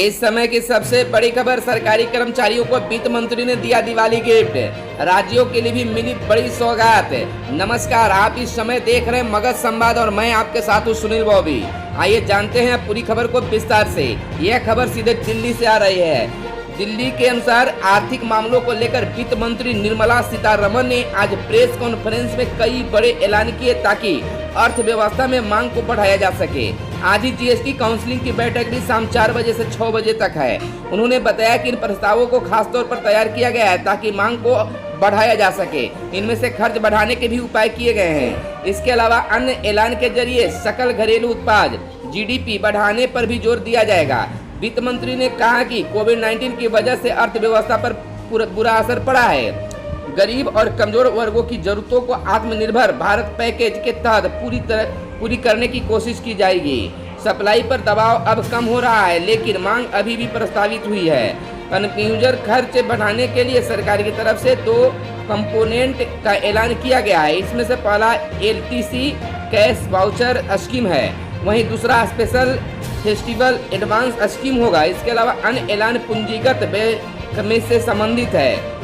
इस समय की सबसे बड़ी खबर, सरकारी कर्मचारियों को वित्त मंत्री ने दिया दिवाली गिफ्ट, राज्यों के लिए भी मिली बड़ी सौगात। नमस्कार, आप इस समय देख रहे हैं मगध संवाद और मैं आपके साथ हूँ सुनील बॉबी। आइए जानते हैं पूरी खबर को विस्तार से। यह खबर सीधे दिल्ली से आ रही है। दिल्ली के अनुसार आर्थिक मामलों को लेकर वित्त मंत्री निर्मला सीतारमण ने आज प्रेस कॉन्फ्रेंस में कई बड़े ऐलान किए ताकि अर्थव्यवस्था में मांग को बढ़ाया जा सके। आज ही जीएसटी काउंसिलिंग की बैठक भी शाम 4 बजे से 6 बजे तक है। उन्होंने बताया कि इन प्रस्तावों को खासतौर पर तैयार किया गया है ताकि मांग को बढ़ाया जा सके। इनमें से खर्च बढ़ाने के भी उपाय किए गए हैं। इसके अलावा अन्य ऐलान के जरिए सकल घरेलू उत्पाद जीडीपी बढ़ाने पर भी जोर दिया जाएगा। वित्त मंत्री ने कहा कि कोविड-19 की वजह से अर्थव्यवस्था पर बुरा असर पड़ा है। गरीब और कमजोर वर्गों की जरूरतों को आत्मनिर्भर भारत पैकेज के तहत पूरी करने की कोशिश की जाएगी। सप्लाई पर दबाव अब कम हो रहा है, लेकिन मांग अभी भी प्रस्तावित हुई है। कंज्यूमर खर्च बढ़ाने के लिए सरकार की तरफ से 2 कंपोनेंट का ऐलान किया गया है। इसमें से पहला एलटीसी कैश वाउचर स्कीम है, वहीं दूसरा स्पेशल फेस्टिवल एडवांस स्कीम होगा। इसके अलावा अन्य ऐलान पूंजीगत व्यय में से संबंधित है।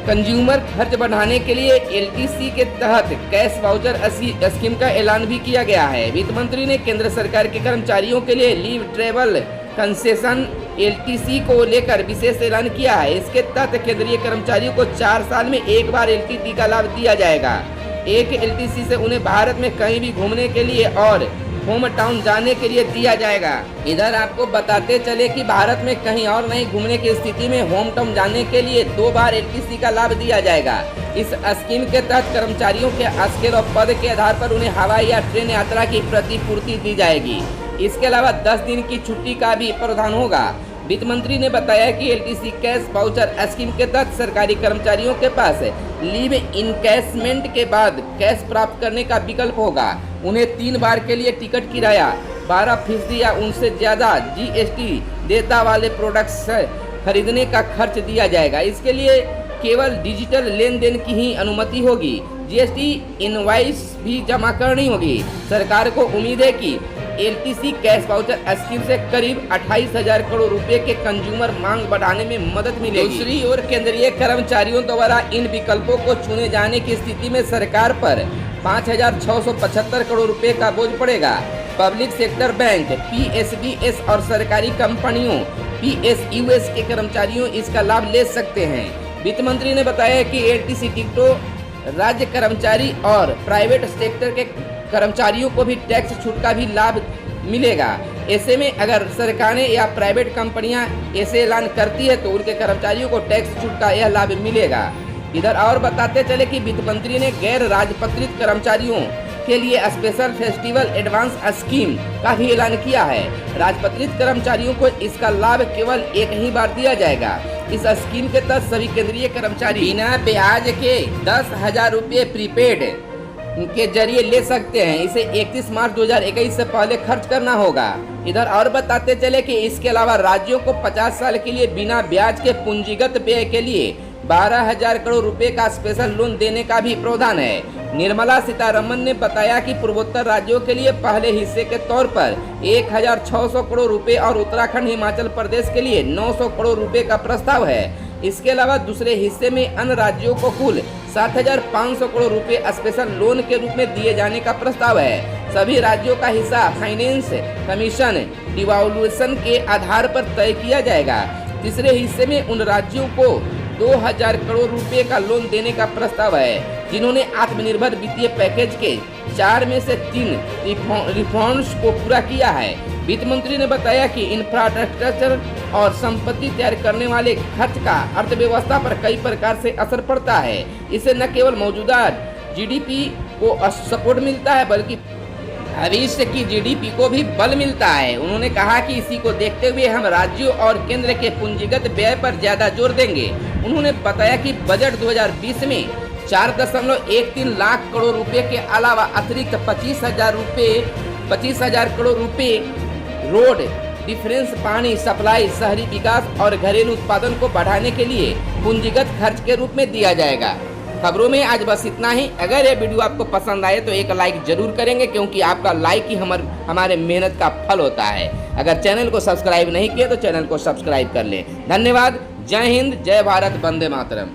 कंज्यूमर खर्च बढ़ाने के लिए एलटीसी के तहत कैश वाउचर स्कीम का ऐलान भी किया गया है। वित्त मंत्री ने केंद्र सरकार के कर्मचारियों के लिए लीव ट्रेवल कंसेशन एलटीसी को लेकर विशेष ऐलान किया है। इसके तहत केंद्रीय कर्मचारियों को 4 साल में एक बार एलटीसी का लाभ दिया जाएगा। एक एलटीसी से उन्हें भारत में कहीं भी घूमने के लिए और होम टाउन जाने के लिए दिया जाएगा। इधर आपको बताते चले कि भारत में कहीं और नहीं घूमने की स्थिति में होम टाउन जाने के लिए 2 बार एलटीसी का लाभ दिया जाएगा। इस स्कीम के तहत कर्मचारियों के स्केल और पद के आधार पर उन्हें हवाई या ट्रेन यात्रा की प्रतिपूर्ति दी जाएगी। इसके अलावा 10 दिन की छुट्टी का भी प्रावधान होगा। वित्त मंत्री ने बताया कि एलटीसी कैश वाउचर स्कीम के तहत सरकारी कर्मचारियों के पास लीव इनकैशमेंट के बाद कैश प्राप्त करने का विकल्प होगा। उन्हें 3 बार के लिए टिकट किराया, 12% या उनसे ज्यादा जीएसटी देता वाले प्रोडक्ट्स खरीदने का खर्च दिया जाएगा। इसके लिए केवल डिजिटल लेन देन की ही अनुमति होगी। जीएसटी इनवॉइस भी जमा करनी होगी। सरकार को उम्मीद है कि एलटीसी कैश वाउचर स्कीम से करीब 28,000 करोड़ रुपए के कंज्यूमर मांग बढ़ाने में मदद मिलेगी। दूसरी ओर केंद्रीय कर्मचारियों द्वारा इन विकल्पों को चुने जाने की स्थिति में सरकार पर 5,675 करोड़ रुपए का बोझ पड़ेगा। पब्लिक सेक्टर बैंक, पीएसबीएस और सरकारी कंपनियों पीएसयूएस के कर्मचारियों इसका लाभ ले सकते हैं। वित्त मंत्री ने बताया कि एलटीसी टिकटों राज्य कर्मचारी और प्राइवेट सेक्टर के कर्मचारियों को भी टैक्स छूट का भी लाभ मिलेगा। ऐसे में अगर सरकारें या प्राइवेट कंपनियां ऐसे ऐलान करती है तो उनके कर्मचारियों को टैक्स छूट का यह लाभ मिलेगा। इधर और बताते चले कि वित्त मंत्री ने गैर राजपत्रित कर्मचारियों के लिए स्पेशल फेस्टिवल एडवांस स्कीम का भी ऐलान किया है। राजपत्रित कर्मचारियों को इसका लाभ केवल एक ही बार दिया जाएगा। इस स्कीम के तहत सभी केंद्रीय कर्मचारी बिना ब्याज के 10,000 रुपये प्रीपेड के जरिए ले सकते हैं। इसे 31 मार्च 2021 से पहले खर्च करना होगा। इधर और बताते चले कि इसके अलावा राज्यों को 50 साल के लिए बिना ब्याज के पूंजीगत व्यय के लिए 12,000 करोड़ रुपए का स्पेशल लोन देने का भी प्रावधान है। निर्मला सीतारमण ने बताया कि पूर्वोत्तर राज्यों के लिए पहले हिस्से के तौर पर 1,600 करोड़ रुपए और उत्तराखंड हिमाचल प्रदेश के लिए 900 करोड़ रुपए का प्रस्ताव है। इसके अलावा दूसरे हिस्से में अन्य राज्यों को कुल 7,500 करोड़ रुपए स्पेशल लोन के रूप में दिए जाने का प्रस्ताव है। सभी राज्यों का हिस्सा फाइनेंस कमीशन डिवॉल्यूशन के आधार पर तय किया जाएगा। तीसरे हिस्से में उन राज्यों को 2,000 करोड़ रुपए का लोन देने का प्रस्ताव है जिन्होंने आत्मनिर्भर वित्तीय पैकेज के 4 में से 3 रिफॉर्म्स को पूरा किया है। वित्त मंत्री ने बताया कि इंफ्रास्ट्रक्चर और संपत्ति तैयार करने वाले खर्च का अर्थव्यवस्था पर कई प्रकार से असर पड़ता है। इससे न केवल मौजूदा जीडीपी को सपोर्ट मिलता है बल्कि भविष्य की जीडीपी को भी बल मिलता है। उन्होंने कहा कि इसी को देखते हुए हम राज्यों और केंद्र के पूंजीगत व्यय पर ज्यादा जोर देंगे। उन्होंने बताया कि बजट 2020 में 4.13 लाख करोड़ रुपए के अलावा अतिरिक्त 25,000 करोड़ रुपए रोड डिफरेंस, पानी सप्लाई, शहरी विकास और घरेलू उत्पादन को बढ़ाने के लिए पूंजीगत खर्च के रूप में दिया जाएगा। खबरों में आज बस इतना ही। अगर ये वीडियो आपको पसंद आए तो एक लाइक जरूर करेंगे, क्योंकि आपका लाइक ही हमारे मेहनत का फल होता है। अगर चैनल को सब्सक्राइब नहीं किया तो चैनल को सब्सक्राइब कर लें। धन्यवाद। जय हिंद, जय भारत, वंदे मातरम।